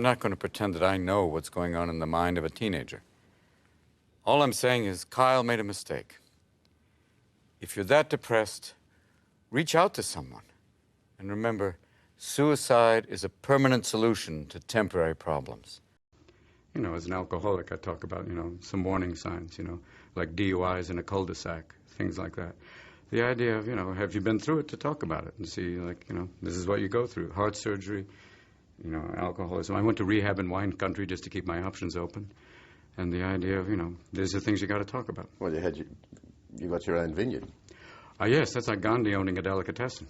I'm not going to pretend that I know what's going on in the mind of a teenager. All I'm saying is Kyle made a mistake. If you're that depressed, reach out to someone. And remember, suicide is a permanent solution to temporary problems. You know, as an alcoholic, I talk about, some warning signs, like DUIs in a cul-de-sac, things like that. The idea of, have you been through it, to talk about it and see, this is what you go through. Heart surgery, alcoholism. I went to rehab in wine country just to keep my options open. And the idea of, these are things you got to talk about. Well, you got your own vineyard. Yes, that's like Gandhi owning a delicatessen.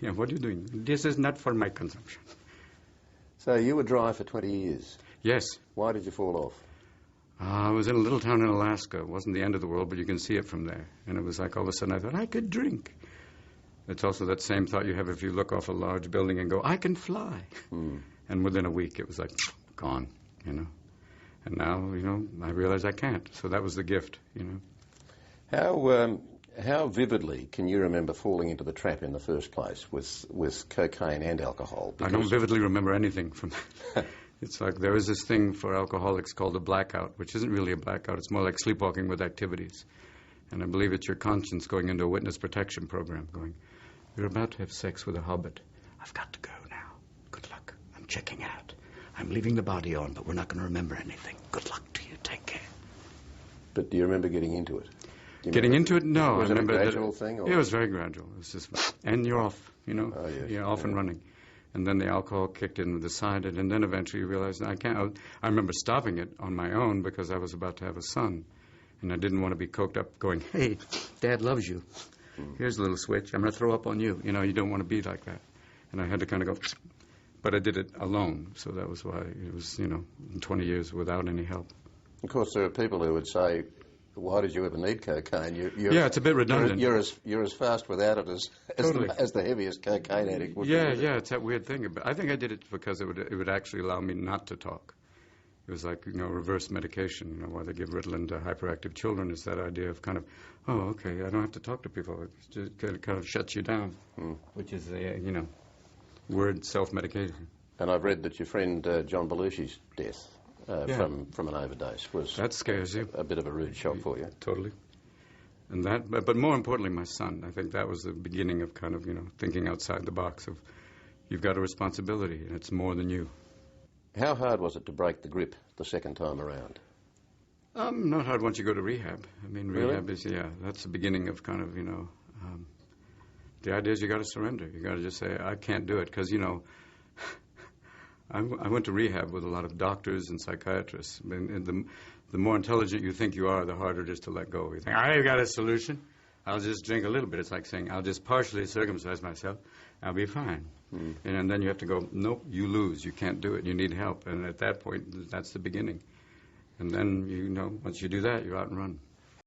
What are you doing? This is not for my consumption. So you were dry for 20 years? Yes. Why did you fall off? I was in a little town in Alaska. It wasn't the end of the world, but you can see it from there. And it was like all of a sudden I thought, I could drink. It's also that same thought you have if you look off a large building and go, I can fly. And within a week it was like, gone, And now, I realize I can't. So that was the gift, How vividly can you remember falling into the trap in the first place with cocaine and alcohol? I don't vividly remember anything from that. It's like there is this thing for alcoholics called a blackout, which isn't really a blackout. It's more like sleepwalking with activities. And I believe it's your conscience going into a witness protection program, going, you're about to have sex with a hobbit. I've got to go now. Good luck. I'm checking out. I'm leaving the body on, but we're not going to remember anything. Good luck to you. Take care. But do you remember getting into it? Getting into it? No. Was I it a remember gradual thing? Or? It was very gradual. It was just, and you're off, Oh, yes. You're off and running. And then the alcohol kicked in, decided, and then eventually you realized, I can't. I remember stopping it on my own because I was about to have a son. And I didn't want to be coked up going, hey, Dad loves you. Here's a little switch. I'm going to throw up on you. You don't want to be like that. And I had to kind of go, but I did it alone. So that was why it was, 20 years without any help. Of course, there are people who would say, why did you ever need cocaine? Yeah, it's a bit redundant. You're as fast without it as the heaviest cocaine addict would be. Yeah, it's that weird thing. But I think I did it because it would actually allow me not to talk. It was like, reverse medication. Why they give Ritalin to hyperactive children is that idea of kind of, oh, okay, I don't have to talk to people. It kind of shuts you down, which is a, word self-medication. And I've read that your friend John Belushi's death from an overdose was... That scares you. A bit of a rude shock for you. Totally. And that, but more importantly, my son. I think that was the beginning of kind of, thinking outside the box of you've got a responsibility and it's more than you. How hard was it to break the grip the second time around? Not hard once you go to rehab. I mean, really? Rehab is, that's the beginning of kind of, the idea is you got to surrender. You got to just say, I can't do it. Because, I went to rehab with a lot of doctors and psychiatrists. And the more intelligent you think you are, the harder it is to let go. You think, I've got a solution. I'll just drink a little bit. It's like saying, I'll just partially circumcise myself. I'll be fine. And then you have to go, nope, you lose. You can't do it. You need help. And at that point, that's the beginning. And then, once you do that, you're out and run.